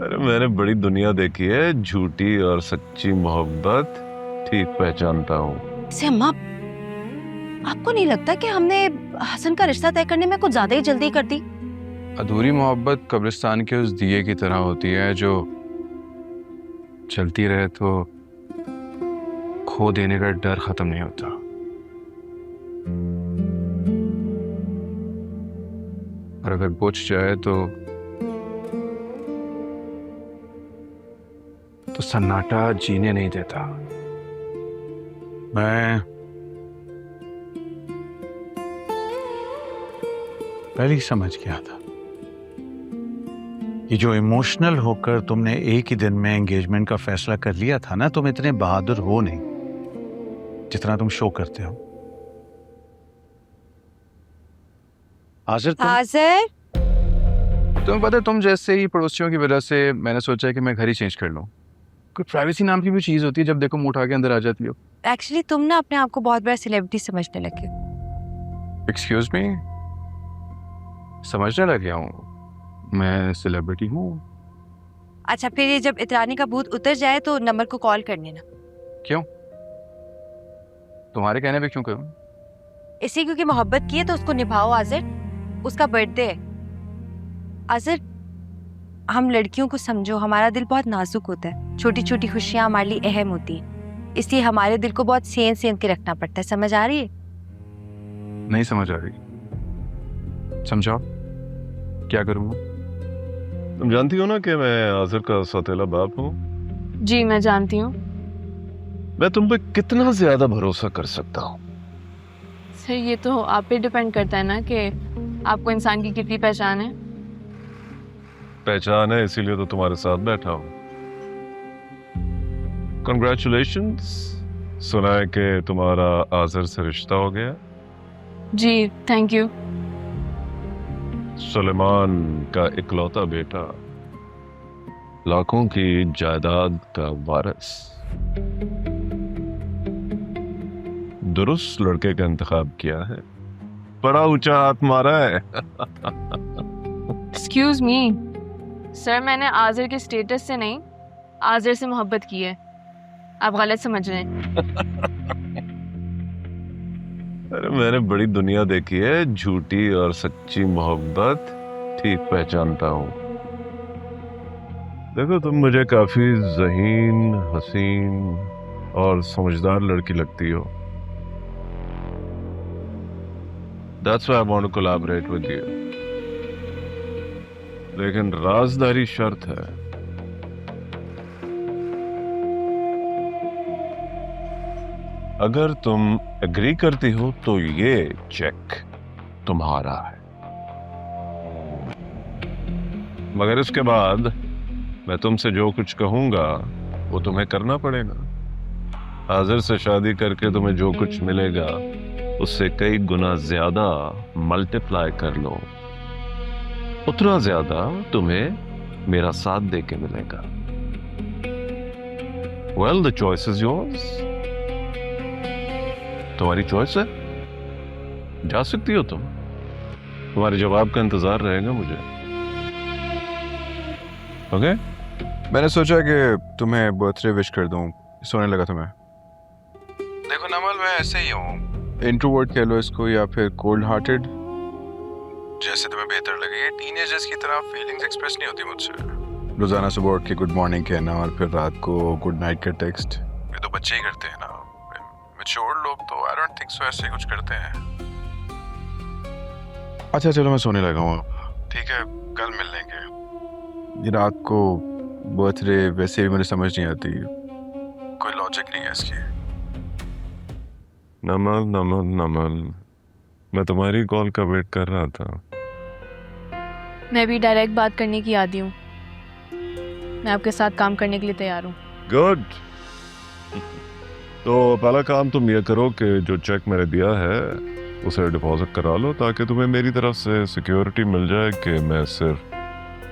अरे मैंने बड़ी दुनिया देखी है, झूठी और सच्ची मोहब्बत ठीक पहचानता हूँ। से अम्मा, आपको नहीं लगता कि हमने हसन का रिश्ता तय करने में कुछ ज्यादा ही जल्दी कर दी? अधूरी मोहब्बत कब्रिस्तान के उस दिए की तरह होती है जो चलती रहे तो खो देने का डर खत्म नहीं होता। और अगर बुझ जाए तो सन्नाटा जीने नहीं देता। मैं पहले ही समझ गया था कि जो इमोशनल होकर तुमने एक ही दिन में एंगेजमेंट का फैसला कर लिया था ना, तुम इतने बहादुर हो नहीं जितना तुम शो करते हो। हाजिर तुम्हें पता है, तुम जैसे ही पड़ोसियों की वजह से मैंने सोचा है कि मैं घर ही चेंज कर लूं। कोई प्राइवेसी नाम की भी चीज होती है, जब देखो मुंह उठा के अंदर आ जाती हो। एक्चुअली तुम ना अपने आप को बहुत बड़ा सेलिब्रिटी समझने लगे हो। एक्सक्यूज मी, समझने लग गया हूँ मैं सेलिब्रिटी हूँ। अच्छा, फिर ये जब इतरानी का भूत उतर जाए तो नंबर को कॉल कर लेना। क्यों? तुम्हारे कहने पे क्यों करूँ? इसी क्योंकि मोहब्बत की है तो उसको निभाओ आजिर। उसका बर्थडे है आजिर। हम लड़कियों को समझो, हमारा दिल बहुत नाजुक होता है। छोटी छोटी खुशियां हमारे लिए अहम होती है, इसलिए हमारे दिल को बहुत सेंध सेंध के रखना पड़ता है। समझ आ रही है? नहीं समझ आ रही, समझाओ क्या करूँगा? तुम जानती हो ना कि मैं आज़िर का सौतेला बाप हूँ। जी मैं जानती हूँ। मैं तुम पे कितना ज्यादा भरोसा कर सकता हूँ? सर ये तो आप पे डिपेंड करता है ना कि आपको इंसान की कितनी पहचान है। पहचान है, इसीलिए तो तुम्हारे साथ बैठा हूँ। कंग्रेचुलेशंस, सुना है कि तुम्हारा आज़िर से रिश्ता हो गया। जी थैंक यू। सुलेमान का इकलौता बेटा, लाखों की जायदाद का वारिस। दुरुस्त लड़के का इंतखाब किया है, बड़ा ऊंचा हाथ मारा है। एक्सक्यूज मी सर, मैंने आज़िर के स्टेटस से नहीं, आज़िर से मोहब्बत की है। आप गलत समझ रहे हैं। अरे मैंने बड़ी दुनिया देखी है, झूठी और सच्ची मोहब्बत ठीक पहचानता हूँ। देखो, तुम मुझे काफी ज़हीन, हसीन और समझदार लड़की लगती हो। That's why I want to collaborate with you. लेकिन राजदारी शर्त है। अगर तुम एग्री करती हो तो ये चेक तुम्हारा है, मगर इसके बाद मैं तुमसे जो कुछ कहूंगा वो तुम्हें करना पड़ेगा। आज़िर से शादी करके तुम्हें जो कुछ मिलेगा उससे कई गुना ज्यादा मल्टीप्लाई कर लो, उतना ज्यादा तुम्हें मेरा साथ दे के मिलेगा। Well, the choice is yours. तुम्हारी चॉइस है, जा सकती हो तुम। तुम्हारे जवाब का इंतजार रहेगा मुझे। ओके? मैंने सोचा कि तुम्हें बर्थडे विश कर दूं, सोने लगा तुम्हें। देखो नमल, मैं ऐसे ही हूँ, इंट्रोवर्ट कह लो इसको या फिर कोल्ड हार्टेड, जैसे तुम्हें बेहतर लगे। टीनेजर्स की तरह फीलिंग्स एक्सप्रेस नहीं होती मुझसे। रोजाना सुबह उठ के गुड मॉर्निंग कहना और फिर रात को गुड नाइट का टेक्स्ट, ये तो बच्चे ही करते हैं ना। मैच्योर लोग तो आई डोंट थिंक सो ऐसे कुछ करते हैं। अच्छा चलो मैं सोने लगा हूँ, ठीक है, कल मिल लेंगे। ये रात को बर्थडे वैसे भी मुझे समझ नहीं आती, कोई लॉजिक नहीं है इसकी। नमल नमल नमल, मैं तुम्हारी कॉल का वेट कर रहा था। मैं भी डायरेक्ट बात करने की आदी हूँ। मैं आपके साथ काम करने के लिए तैयार हूँ। गुड। तो पहला काम तुम ये करो कि जो चेक मैंने दिया है उसे डिपॉजिट करा लो, ताकि तुम्हें मेरी तरफ से सिक्योरिटी मिल जाए कि मैं सिर्फ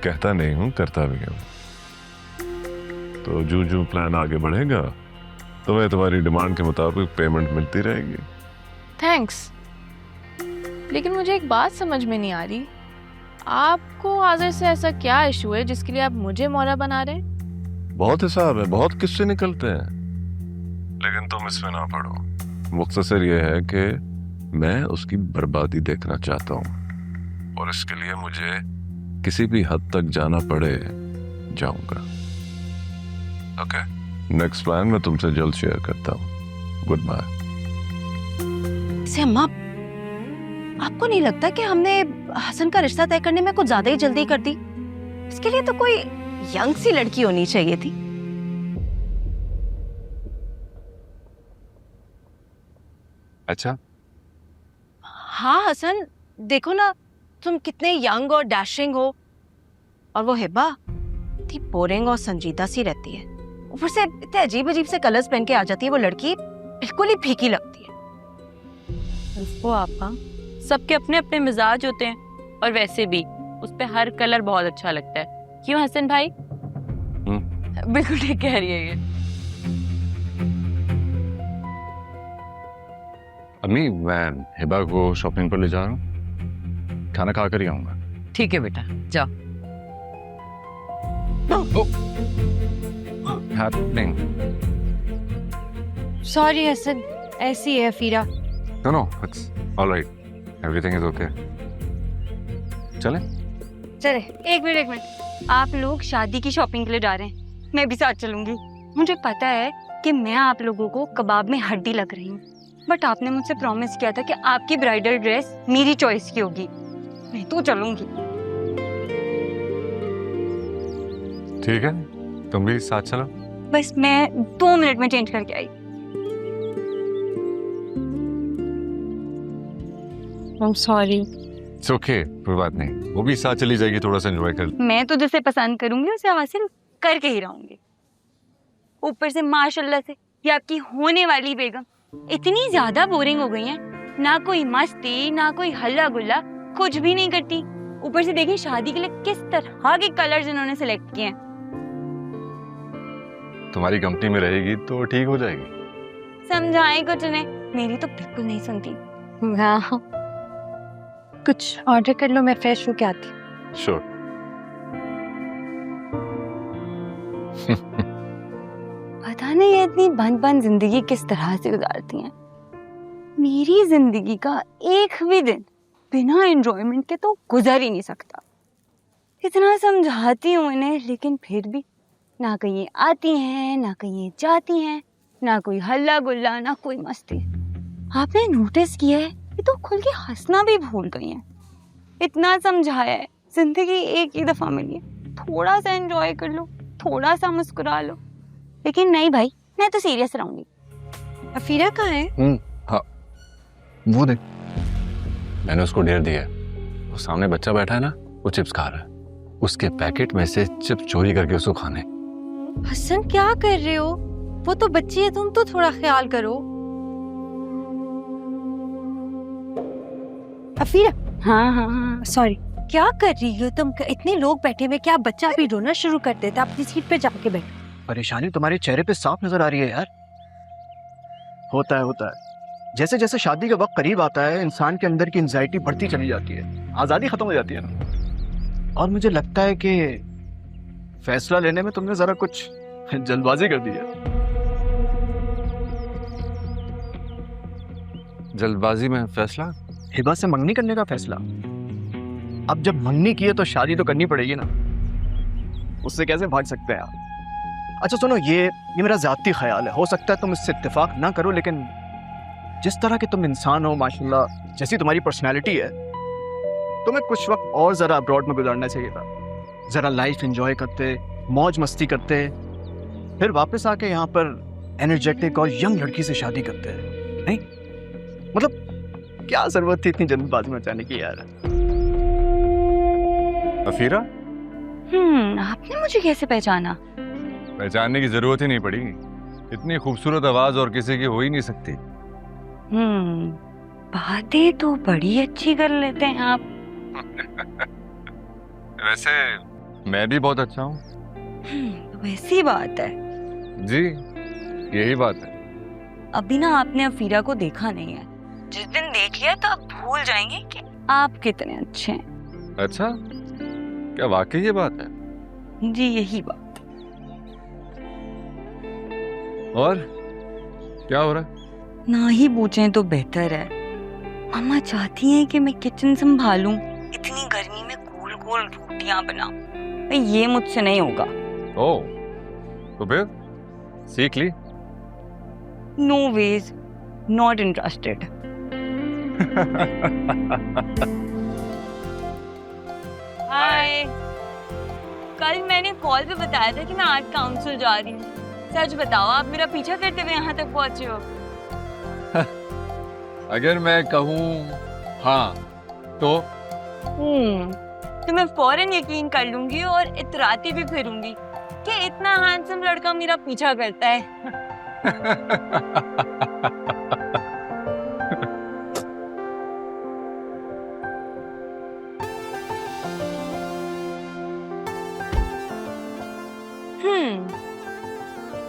कहता नहीं हूँ, करता भी हूँ। तो जो जो प्लान आगे बढ़ेगा तुम्हें तुम्हारी डिमांड के मुताबिक पेमेंट मिलती रहेगी। थैंक्स, लेकिन मुझे एक बात समझ में नहीं आ रही। आपको आज़िर से ऐसा क्या इशू है जिसके लिए आप मुझे मौला बना रहे हैं? बहुत हिसाब है, बहुत किस्से निकलते हैं, लेकिन तुम इसमें ना पड़ो। मुख्तसर ये है कि मैं उसकी बर्बादी देखना चाहता हूँ, और इसके लिए मुझे किसी भी हद तक जाना पड़े जाऊंगा। ओके, नेक्स्ट प्लान मैं तुमसे जल्द शेयर करता हूँ। Good bye. से अम्मा, आपको नहीं लगता कि हमने हसन का रिश्ता तय करने में कुछ ज्यादा ही जल्दी कर दी? इसके लिए तो कोई यंग सी लड़की होनी चाहिए थी। अच्छा, हाँ हसन, देखो ना तुम कितने यंग और डैशिंग हो, और वो हिब्बा इतनी बोरिंग और संजीदा सी रहती है। ऊपर से इतने अजीब अजीब से कलर्स पहन के आ जाती है वो लड़की, बिल्कुल ही फीकी लगती है। वो आपका सबके अपने अपने मिजाज होते हैं, और वैसे भी उस पे हर कलर बहुत अच्छा लगता है। क्यों हसन भाई? बिल्कुल ठीक कह रही है ये। अम्मी, मैं हिबा को शॉपिंग पर ले जा रहा हूँ, खाना खा कर ही आऊंगा। ठीक है बेटा, जाओ। हैपनिंग। सॉरी हसन, ऐसी है फीरा। No, it's alright, everything is okay. चलें? चले, एक मिनट। आप लोग शादी की शॉपिंग के लिए जा रहे हैं, मैं भी साथ चलूंगी। मुझे पता है कि मैं आप लोगों को कबाब में हड्डी लग रही हूँ, बट आपने मुझसे प्रॉमिस किया था कि आपकी ब्राइडल ड्रेस मेरी चॉइस की होगी। मैं तो चलूंगी। ठीक है, तुम भी साथ चलो। बस मैं 2 मिनट में चेंज करके आई। सॉरी। इट्स ओके, कोई बात नहीं, वो भी साथ चली जाएगी, थोड़ा सा एंजॉय कर। मैं तो जिसे पसंद करूंगी उसे हासिल करके ही रहूंगी। ऊपर से माशाल्लाह से ये आपकी होने वाली बेगम इतनी ज्यादा बोरिंग हो गई है, ना कोई मस्ती ना कोई हल्ला गुल्ला, कुछ भी नहीं करती। ऊपर से देखिए शादी के लिए किस तरह के कलर्स इन्होंने सिलेक्ट किए हैं। तुम्हारी कंपनी में रहेगी तो ठीक हो जाएगी। समझाएं कुछ ने, मेरी तो बिल्कुल नहीं सुनती। हाँ, कुछ ऑर्डर कर लो, मैं फ्रेश होके आती हूँ। श्योर। पता नहीं ये इतनी बंद जिंदगी किस तरह से गुजारती हैं। मेरी जिंदगी का एक भी दिन बिना एंजॉयमेंट के तो गुजर ही नहीं सकता। इतना समझाती हूँ इन्हें, लेकिन फिर भी ना कहीं आती हैं ना कहीं जाती हैं, ना कोई हल्ला गुल्ला ना कोई मस्ती। आपने नोटिस किया है ये तो खुल के हंसना भी भूल गई हैं। इतना समझाया है, जिंदगी एक ही दफा मिली है, थोड़ा सा एंजॉय कर लो, थोड़ा सा मुस्कुरा लो। लेकिन नहीं भाई, मैं तो सीरियस रहूंगी। अफीरा कहाँ है? हाँ, वो देख, मैंने उसको डेर दिया है। वो सामने बच्चा बैठा है ना, वो चिप्स खा रहा है, उसके पैकेट में से चिप्स चोरी करके उसको खाने। हसन क्या कर रहे हो? वो तो बच्ची है, तुम तो थोड़ा ख्याल करो। अफीरा, हाँ, सॉरी, क्या कर रही हो तुम? इतने लोग बैठे हुए, क्या बच्चा भी रोना शुरू कर देता? अपनी सीट पे जाके बैठ। परेशानी तुम्हारे चेहरे पे साफ नजर आ रही है यार। होता है। जैसे जैसे शादी का वक्त करीब आता है, इंसान के अंदर की एंजाइटी बढ़ती चली जाती है, आजादी खत्म हो जाती है ना। और मुझे लगता है कि फैसला लेने में तुमने जरा कुछ जल्दबाजी कर दी है। जल्दबाजी में फैसला? हिबा से मंगनी करने का फैसला। अब जब मंगनी की है तो शादी तो करनी पड़ेगी ना, उससे कैसे भाग सकते हैं आप? अच्छा सुनो, ये मेरा ज़ाती ख्याल है, हो सकता है तुम इससे इत्तेफाक ना करो, लेकिन जिस तरह के तुम इंसान हो, माशाल्लाह, जैसी तुम्हारी पर्सनैलिटी है, तुम्हें कुछ वक्त और ज़रा अब्रॉड में गुजारना चाहिए था। ज़रा लाइफ एंजॉय करते, मौज मस्ती करते, फिर वापस आके यहाँ पर एनर्जेटिक और यंग लड़की से शादी करते। नहीं मतलब क्या ज़रूरत थी इतनी जल्दबाजी मचाने की यार। अफीरा, आपने मुझे कैसे पहचाना? पहचानने की जरूरत ही नहीं पड़ी, इतनी खूबसूरत आवाज और किसी की हो ही नहीं सकती। बातें तो बड़ी अच्छी कर लेते हैं आप। वैसे मैं भी बहुत अच्छा हूँ। वैसी बात है जी, यही बात है। अभी ना आपने अफीरा को देखा नहीं है, जिस दिन देख लिया तो आप भूल जाएंगे कि आप कितने अच्छे हैं। अच्छा, क्या वाकई ये बात है? जी यही बात। और क्या हो रहा है? ना ही पूछें तो बेहतर है। मम्मा चाहती हैं कि मैं किचन संभालूं, इतनी गर्मी में गोल गोल रोटियां बनाऊं। भाई ये मुझसे नहीं होगा। ओह, तो फिर सीख ली? No ways, not interested. Hi. कल मैंने कॉल पे बताया था कि मैं आर्ट काउंसिल जा रही हूँ। सच बताओ, आप मेरा पीछा करते हुए यहाँ तक पहुँचे हो? अगर मैं कहूँ हाँ तो तो मैं फौरन यकीन कर लूंगी और इतराती भी फिरूंगी कि इतना हैंडसम लड़का मेरा पीछा करता है।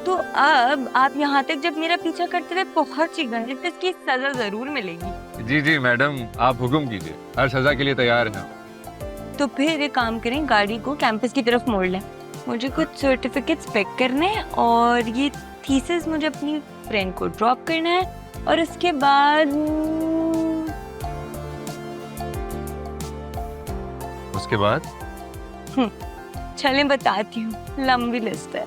तो अब आप यहाँ तक जब मेरा पीछा करते हुए पहुंच ही गए तो इसकी सजा जरूर मिलेगी। जी जी मैडम, आप हुक्म कीजिए, हर सजा के लिए तैयार हैं। तो फिर एक काम करें, गाड़ी को कैंपस की तरफ मोड़ लें। मुझे कुछ सर्टिफिकेट्स पैक करने हैं और ये थीसिस मुझे अपनी फ्रेंड को ड्रॉप करना है और उसके बाद उसके बाद चलें बताती हूँ, लंबी लिस्ट है।